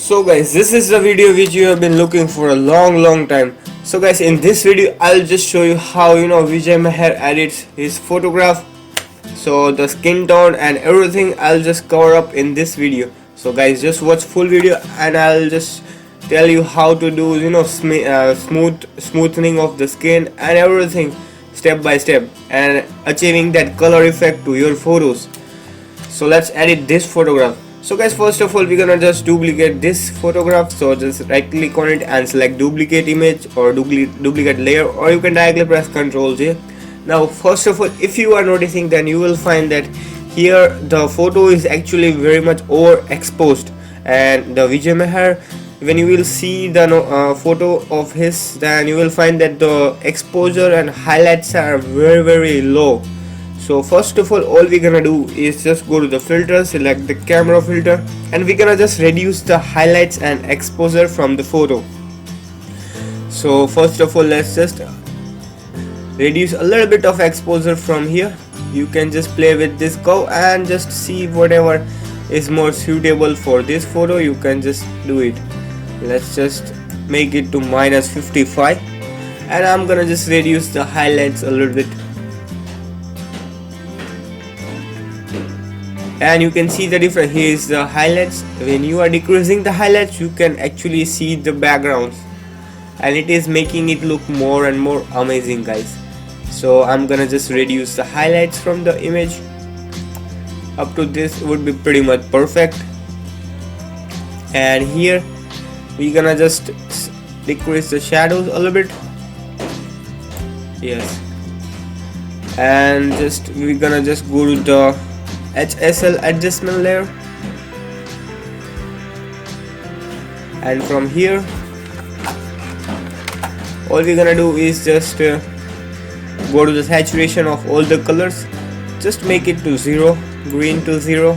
So guys, this is the video which you have been looking for a long time. So guys, in this video I'll just show you how Vijay Mahar edits his photograph. So the skin tone and everything I'll just cover up in this video. So guys, just watch full video and I'll just tell you how to do smoothing of the skin and everything step by step and achieving that color effect to your photos. So let's edit this photograph. So guys, first of all we're gonna just duplicate this photograph. So just right click on it and select duplicate image or duplicate layer, or you can directly press Ctrl J. Now first of all, if you are noticing, then you will find that here the photo is actually very much overexposed, and the Vijay Mahar, when you will see the photo of his, then you will find that the exposure and highlights are very low. So first of all we're gonna do is just go to the filter, select the camera filter, and we're gonna just reduce the highlights and exposure from the photo. So first of all, let's just reduce a little bit of exposure from here. You can just play with this curve and just see whatever is more suitable for this photo. You can just do it. Let's just make it to -55, and I'm gonna just reduce the highlights a little bit. And you can see the difference. Here is the highlights. When you are decreasing the highlights, you can actually see the backgrounds, and it is making it look more and more amazing, guys. So I'm gonna just reduce the highlights from the image. Up to this would be pretty much perfect. And here we're gonna just decrease the shadows a little bit. Yes, and we're gonna just go to the HSL adjustment layer, and from here all we're gonna do is just go to the saturation of all the colors. Just make it to 0, green to 0,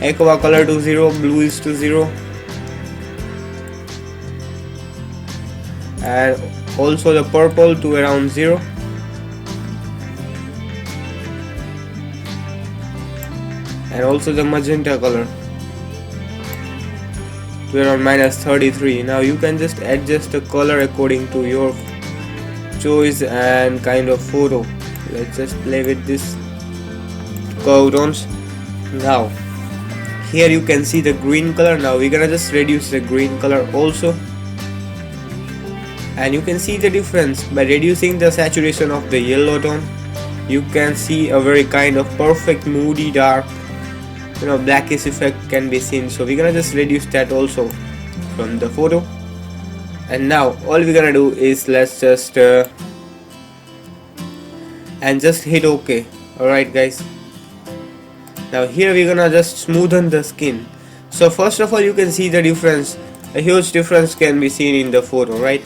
aqua color to 0, blue is to 0, and also the purple to around 0. And also the magenta color to around -33. Now you can just adjust the color according to your choice and kind of photo. Let's just play with this curve tones. Now here you can see the green color. Now we're gonna just reduce the green color also, and you can see the difference by reducing the saturation of the yellow tone. You can see a very kind of perfect moody dark, blackish effect can be seen. So we're gonna just reduce that also from the photo. And now all we're gonna do is let's just and just hit OK. Alright guys, now here we're gonna just smoothen the skin. So first of all, you can see the difference. A huge difference can be seen in the photo, right?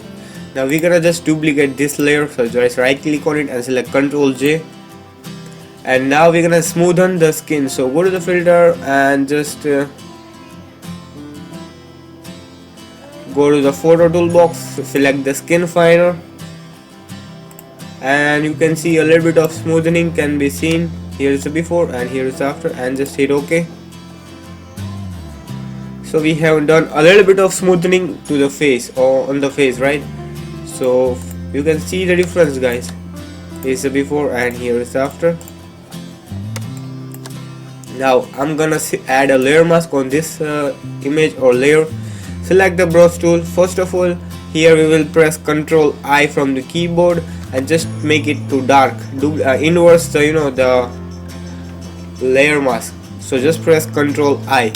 Now we're gonna just duplicate this layer. So just right click on it and select Ctrl J, and now we're gonna smoothen the skin. So go to the filter and just go to the photo toolbox, select the skin finer, and you can see a little bit of smoothing can be seen. Here is the before and here is the after, and just hit OK. So we have done a little bit of smoothing to the face, or on the face, right? So you can see the difference, guys. Here is the before and here is the after. Now I'm gonna add a layer mask on this image or layer. Select the brush tool. First of all, here we will press Ctrl I from the keyboard and just make it to dark. Inverse the layer mask. So just press Ctrl I,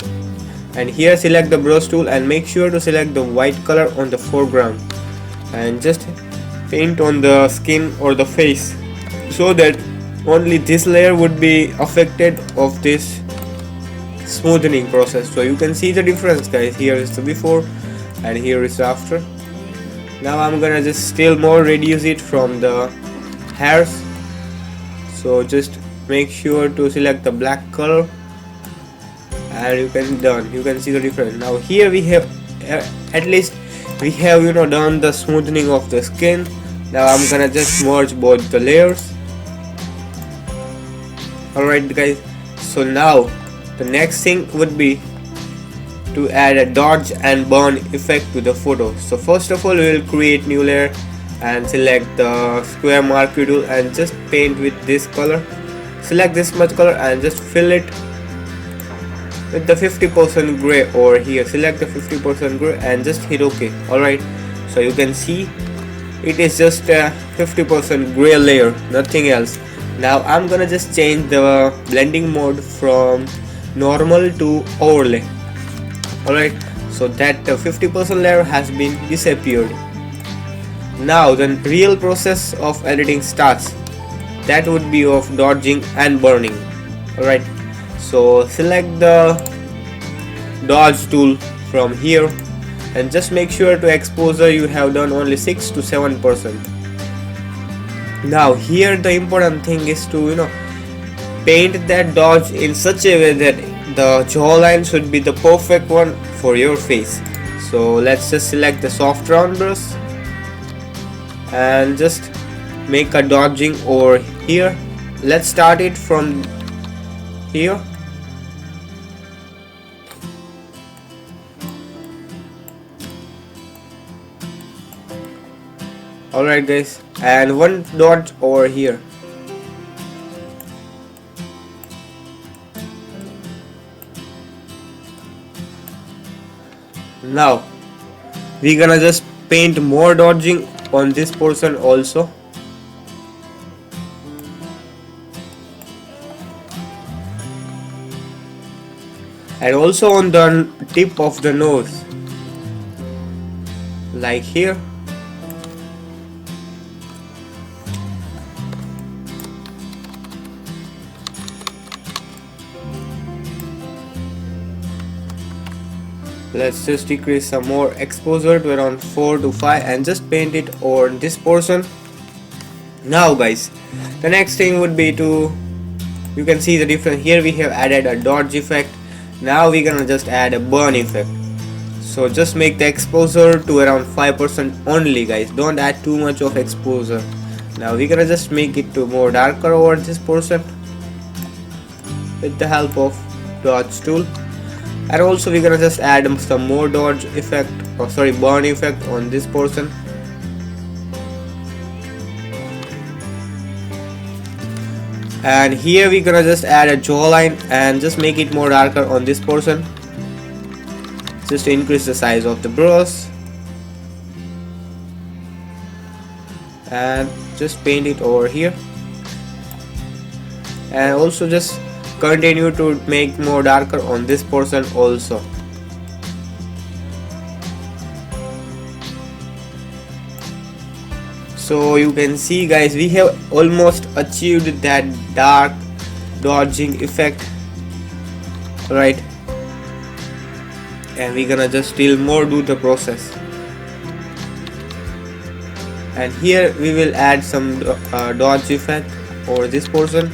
and here select the brush tool and make sure to select the white color on the foreground, and just paint on the skin or the face, so that only this layer would be affected of this smoothing process. So you can see the difference, guys. Here is the before and here is the after. Now I'm gonna just still more reduce it from the hairs. So just make sure to select the black color, and you can see the difference. Now here we have at least we have done the smoothing of the skin. Now I'm gonna just merge both the layers. Alright guys, so now the next thing would be to add a dodge and burn effect to the photo. So first of all, we will create new layer and select the square marquee tool and just paint with this color. Select this much color and just fill it with the 50% gray over here. Select the 50% gray and just hit OK. Alright, so you can see it is just a 50% gray layer, nothing else. Now I'm gonna just change the blending mode from normal to overlay. Alright, so that the 50% layer has been disappeared. Now the real process of editing starts. That would be of dodging and burning. Alright, so select the dodge tool from here and just make sure to exposure you have done only 6 to 7%. Now here the important thing is to paint that dodge in such a way that the jawline should be the perfect one for your face. So let's just select the soft round brush and just make a dodging over here. Let's start it from here. Alright guys, and one dodge over here. Now we're gonna just paint more dodging on this portion also. And also on the tip of the nose, like here. Let's just decrease some more exposure to around 4 to 5 and just paint it on this portion. Now guys, the next thing would be you can see the difference. Here we have added a dodge effect. Now we're gonna just add a burn effect. So just make the exposure to around 5% only guys, don't add too much of exposure. Now we're gonna just make it to more darker over this portion with the help of dodge tool. And also we're gonna just add some more dodge effect, or sorry, burn effect on this portion. And here we're gonna just add a jawline and just make it more darker on this portion, just to increase the size of the brush, and just paint it over here. And also just continue to make more darker on this portion also. So you can see guys, we have almost achieved that dark dodging effect, right? And we're gonna just still more do the process. And here we will add some dodge effect over this portion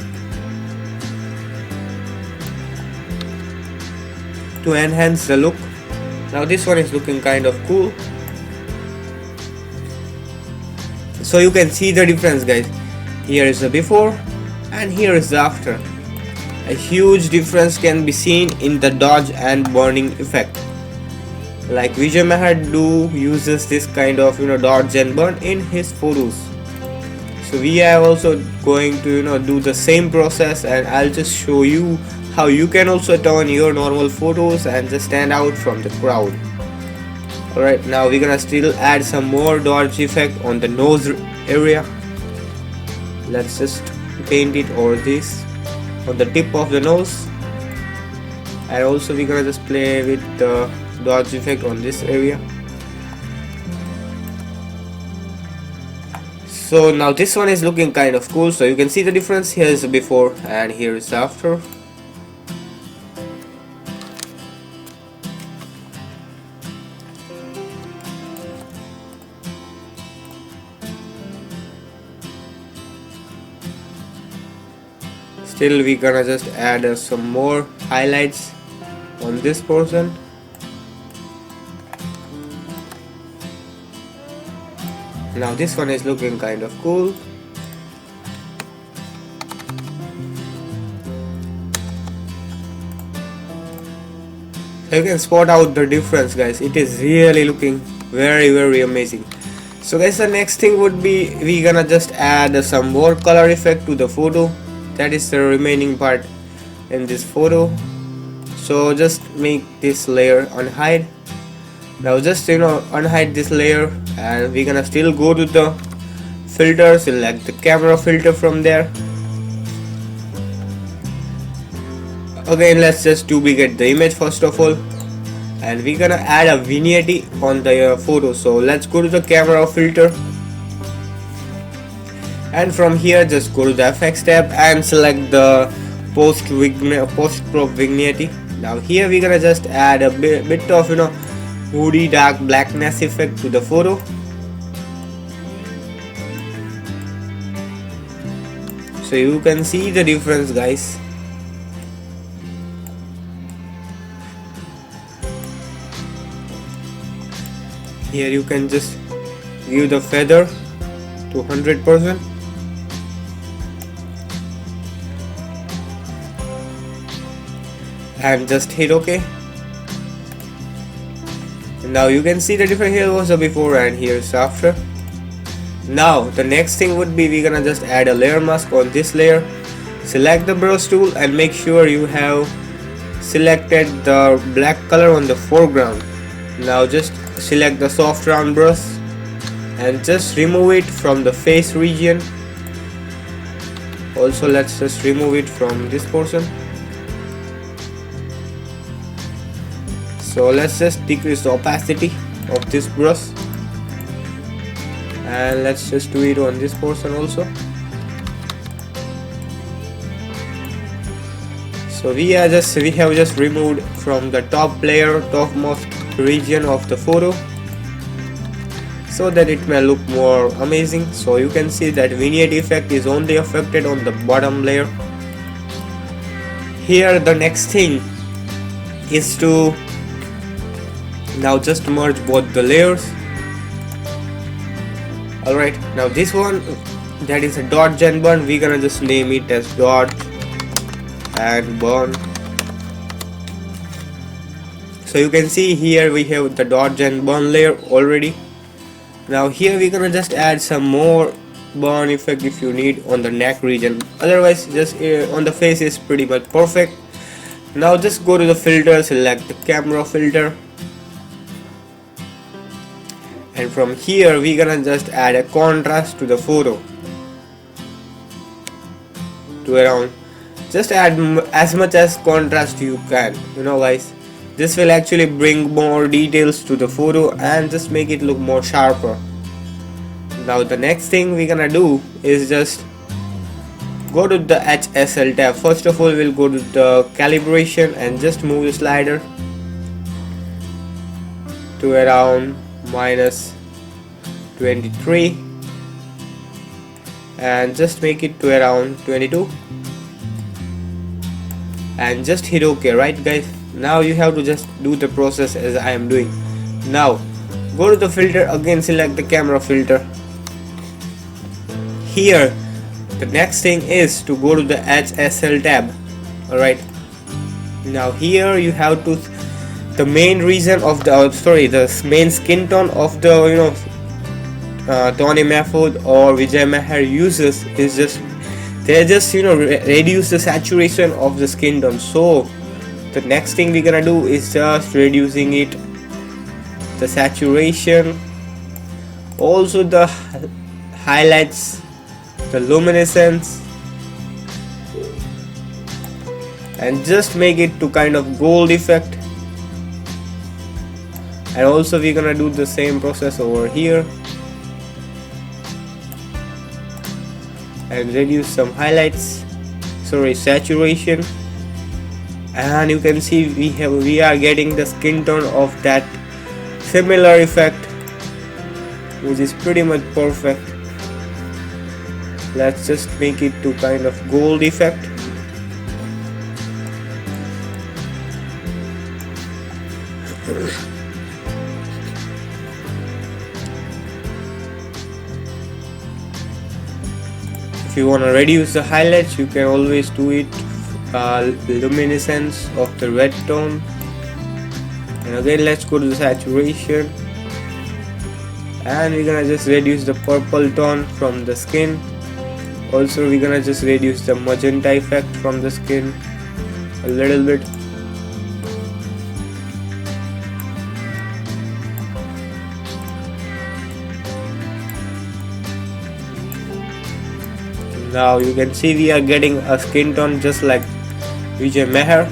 to enhance the look. Now this one is looking kind of cool. So you can see the difference guys. Here is the before and here is the after. A huge difference can be seen in the dodge and burning effect. Like Vijay Mahar uses this kind of dodge and burn in his photos. So we are also going to do the same process, and I'll just show you how you can also turn your normal photos and just stand out from the crowd. Alright, now we're gonna still add some more dodge effect on the nose area. Let's just paint it over this on the tip of the nose, and also we're gonna just play with the dodge effect on this area. So now this one is looking kind of cool. So you can see the difference. Here is the before and here is the after. Still we gonna just add some more highlights on this portion. Now this one is looking kind of cool. You can spot out the difference, guys. It is really looking very amazing. So guys, the next thing would be we gonna just add some more color effect to the photo. That is the remaining part in this photo. So just make this layer unhide. Now just unhide this layer, and we're gonna still go to the filter, select the camera filter from there. Again, let's just duplicate the image first of all, and we're gonna add a vignette on the photo. So let's go to the camera filter, and from here just go to the FX tab and select the post crop vignette. Now here we're gonna just add a bit of moody dark blackness effect to the photo. So you can see the difference, guys. Here you can just give the feather to 100%. And just hit OK. Now you can see the difference. Here was the before and here's after. Now the next thing would be we're gonna just add a layer mask on this layer. Select the brush tool and make sure you have selected the black color on the foreground. Now just select the soft round brush and just remove it from the face region. Also let's just remove it from this portion. So let's just decrease the opacity of this brush, and let's just do it on this portion also. So we have just removed from the top layer, topmost region of the photo, so that it may look more amazing. So you can see that vignette effect is only affected on the bottom layer. Here the next thing is to now just merge both the layers. Alright, now this one, that is a dot gen burn, we're gonna just name it as dot and burn. So you can see here we have the dot gen burn layer already. Now here we're gonna just add some more burn effect if you need on the neck region. Otherwise just on the face is pretty much perfect. Now just go to the filter, select the camera filter, and from here we're gonna just add a contrast to the photo to around, just add as much as contrast you can, guys. This will actually bring more details to the photo and just make it look more sharper. Now the next thing we're gonna do is just go to the HSL tab. First of all we'll go to the calibration and just move the slider to around -23 and just make it to around 22 and just hit OK, right guys? Now you have to just do the process as I am doing. Now go to the filter, again select the camera filter. Here the next thing is to go to the HSL tab. Alright, now here you have to, the main reason of the the main skin tone of the Tony Mahfood or Vijay Mahar uses is just they just reduce the saturation of the skin tone. So the next thing we're gonna do is just reducing it, the saturation, also the highlights, the luminescence, and just make it to kind of gold effect. And also we're gonna do the same process over here and reduce some highlights, saturation, and you can see we are getting the skin tone of that similar effect, which is pretty much perfect. Let's just make it to kind of gold effect. If you want to reduce the highlights, you can always do it luminescence of the red tone. And again let's go to the saturation, and we're gonna just reduce the purple tone from the skin. Also we're gonna just reduce the magenta effect from the skin a little bit. Now you can see we are getting a skin tone just like Vijay Mahar.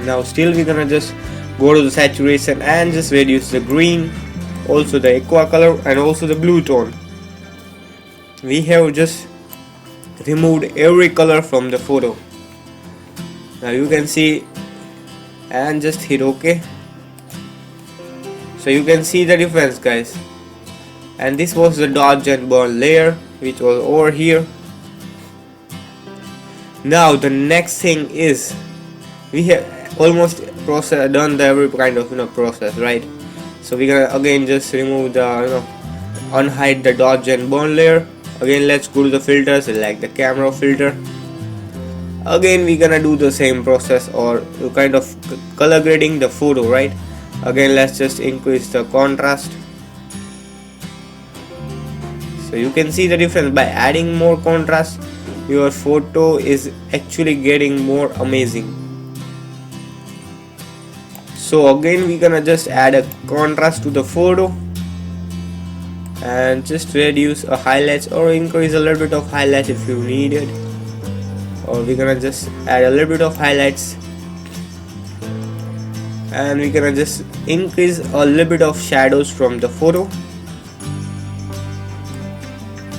Now still we're gonna just go to the saturation and just reduce the green, also the aqua color and also the blue tone. We have just removed every color from the photo. Now you can see, and just hit OK. So you can see the difference, guys. And this was the dodge and burn layer which was over here. Now the next thing is, we have almost done the every kind of process, right? So we're gonna again just remove the unhide the dodge and burn layer. Again let's go to the filters, like the camera filter. Again we're gonna do the same process, or kind of color grading the photo, right? Again let's just increase the contrast. So you can see the difference. By adding more contrast, your photo is actually getting more amazing. So again we're gonna just add a contrast to the photo and just reduce a highlights or increase a little bit of highlights if you need it, or we're gonna just add a little bit of highlights, and we're gonna just increase a little bit of shadows from the photo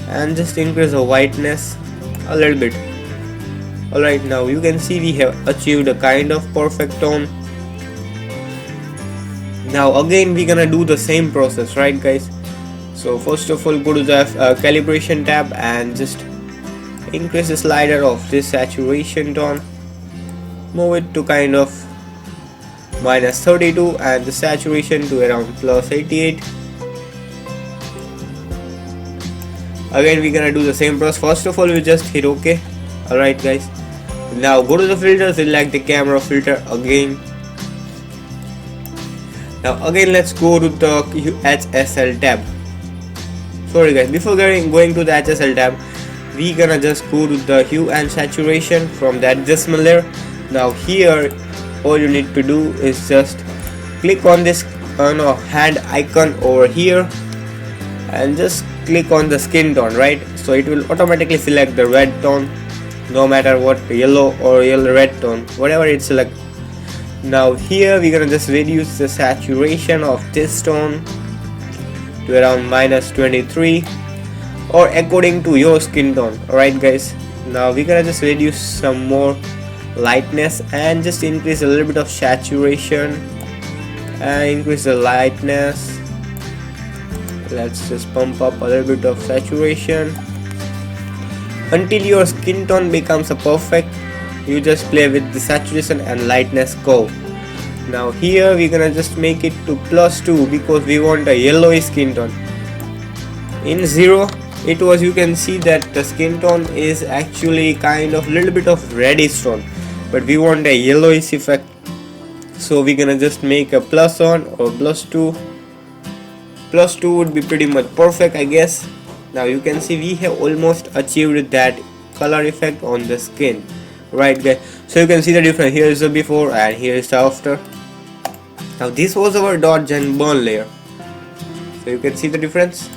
and just increase the whiteness a little bit. Alright, now you can see we have achieved a kind of perfect tone. Now again we're gonna do the same process, right guys? So first of all, go to the calibration tab and just increase the slider of this saturation tone, move it to kind of -32 and the saturation to around +88. Again we're gonna do the same process. First of all we just hit OK. Alright guys, now go to the filters, select the camera filter again. Now again let's go to the HSL tab. Sorry guys, before going to the HSL tab, we gonna just go to the hue and saturation from the adjustment layer. Now here all you need to do is just click on this hand icon over here and just click on the skin tone, right? So it will automatically select the red tone, no matter what, yellow or yellow red tone, whatever it select. Now here we're gonna just reduce the saturation of this tone to around -23 or according to your skin tone. Alright guys, now we're gonna just reduce some more lightness and just increase a little bit of saturation and increase the lightness. Let's just pump up a little bit of saturation until your skin tone becomes a perfect. You just play with the saturation and lightness curve. Now here we're gonna just make it to +2 because we want a yellowy skin tone. In 0 it was, you can see that the skin tone is actually kind of little bit of reddish tone, but we want a yellowish effect, so we're gonna just make a +1 or +2. +2 would be pretty much perfect, I guess. Now you can see we have almost achieved that color effect on the skin, right guys? So you can see the difference. Here is the before and here is the after. Now this was our dodge and burn layer, so you can see the difference.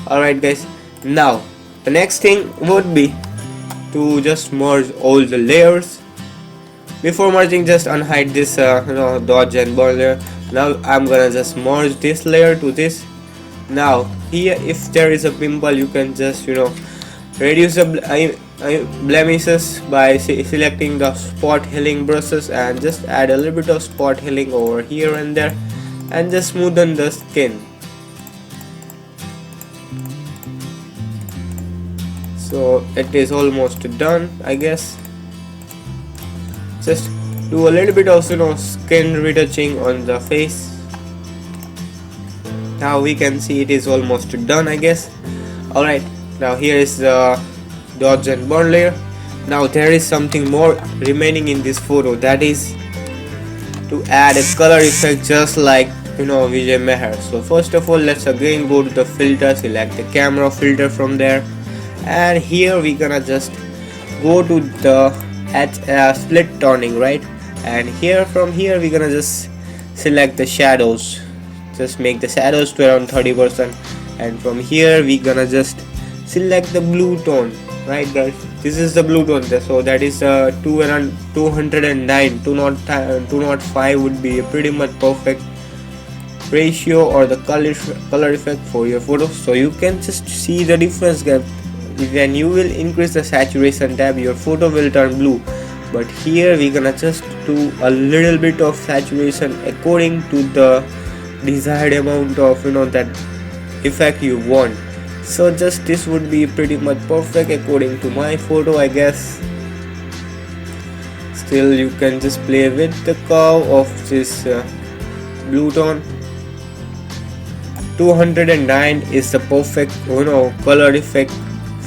Alright guys, now the next thing would be to just merge all the layers. Before merging, just unhide this dodge and burn layer. Now I'm gonna just merge this layer to this. Now here if there is a pimple, you can just reduce the blemishes by selecting the spot healing brushes and just add a little bit of spot healing over here and there and just smoothen the skin. So it is almost done, I guess. Just do a little bit of skin retouching on the face. Now we can see it is almost done, I guess. Alright, now here is the dodge and burn layer. Now there is something more remaining in this photo, that is to add a color effect just like Vijay Mahar. So first of all, let's again go to the filter, select the camera filter from there, and here we gonna just go to the split toning, right? And here from here we gonna just select the shadows, just make the shadows to around 30%, and from here we gonna just select the blue tone, right guys? This is the blue tone, so that is 209, 205 would be a pretty much perfect ratio or the color effect for your photos. So you can just see the difference, guys. When you will increase the saturation tab, your photo will turn blue, but here we gonna just do a little bit of saturation according to the desired amount of that effect you want. So just this would be pretty much perfect according to my photo, I guess. Still you can just play with the curve of this blue tone. 209 is the perfect color effect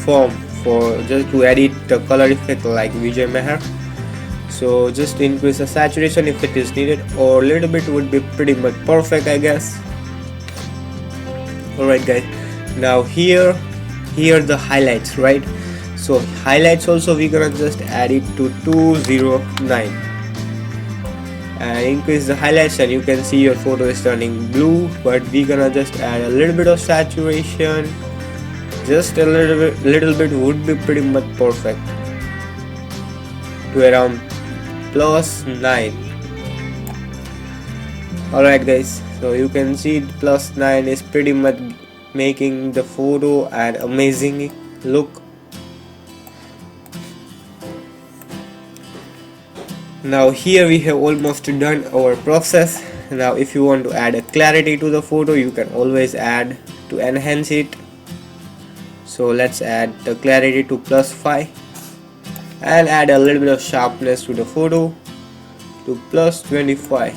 form for just to edit the color effect like Vijay Mahar. So just increase the saturation if it is needed, or a little bit would be pretty much perfect, I guess. Alright guys, now here the highlights, right? So highlights also we gonna just add it to 209 and increase the highlights, and you can see your photo is turning blue, but we gonna just add a little bit of saturation, just a little bit would be pretty much perfect, to around +9. Alright guys, so you can see +9 is pretty much making the photo an amazing look. Now here we have almost done our process. Now if you want to add a clarity to the photo, you can always add to enhance it. So let's add the clarity to +5 and add a little bit of sharpness to the photo to +25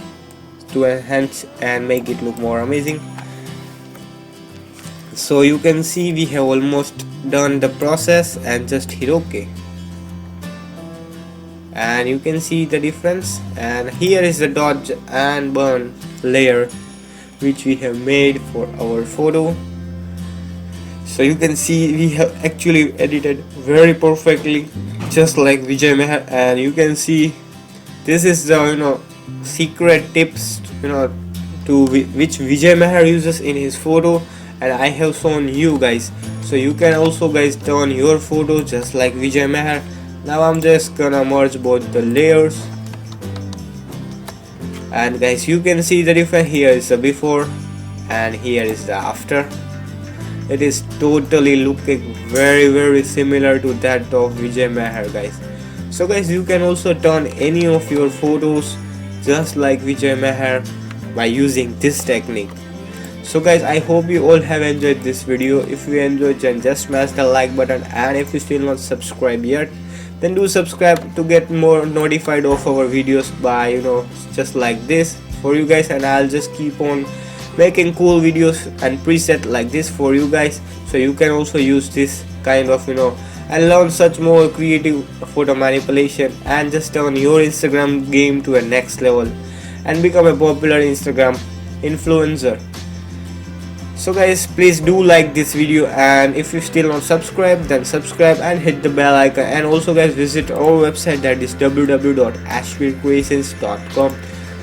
to enhance and make it look more amazing. So you can see we have almost done the process, and just hit OK, and you can see the difference. And here is the dodge and burn layer which we have made for our photo. So you can see we have actually edited very perfectly just like Vijay Mahar, and you can see this is the secret tips to which Vijay Mahar uses in his photo, and I have shown you guys. So you can also guys turn your photo just like Vijay Mahar. Now I'm just gonna merge both the layers, and guys you can see the difference. Here is the before and here is the after. It is totally looking very similar to that of Vijay Mahar, guys. So guys, you can also turn any of your photos just like Vijay Mahar by using this technique. So guys, I hope you all have enjoyed this video. If you enjoyed, then just smash the like button, and if you still not subscribed yet, then do subscribe to get more notified of our videos by just like this for you guys. And I'll just keep on making cool videos and preset like this for you guys, so you can also use this kind of and learn such more creative photo manipulation, and just turn your Instagram game to a next level and become a popular Instagram influencer. So guys, please do like this video, and if you still not subscribed, then subscribe and hit the bell icon. And also guys, visit our website, that is www.ashvircreations.com.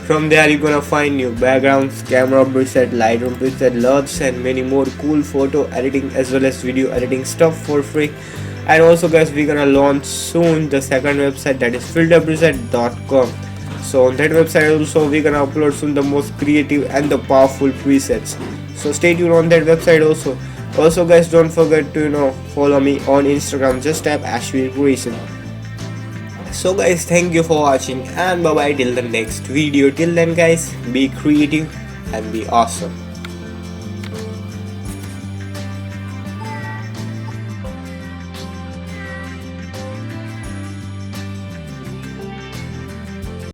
From there you're gonna find new backgrounds, camera preset, Lightroom preset, LUTs, and many more cool photo editing as well as video editing stuff for free. And also guys, we're gonna launch soon the second website, that is filterpreset.com. So on that website also we're gonna upload soon the most creative and the powerful presets. So stay tuned on that website also. Also guys, don't forget to follow me on Instagram, just type ashvircreations. So guys, thank you for watching, and bye bye till the next video. Till then guys, be creative and be awesome.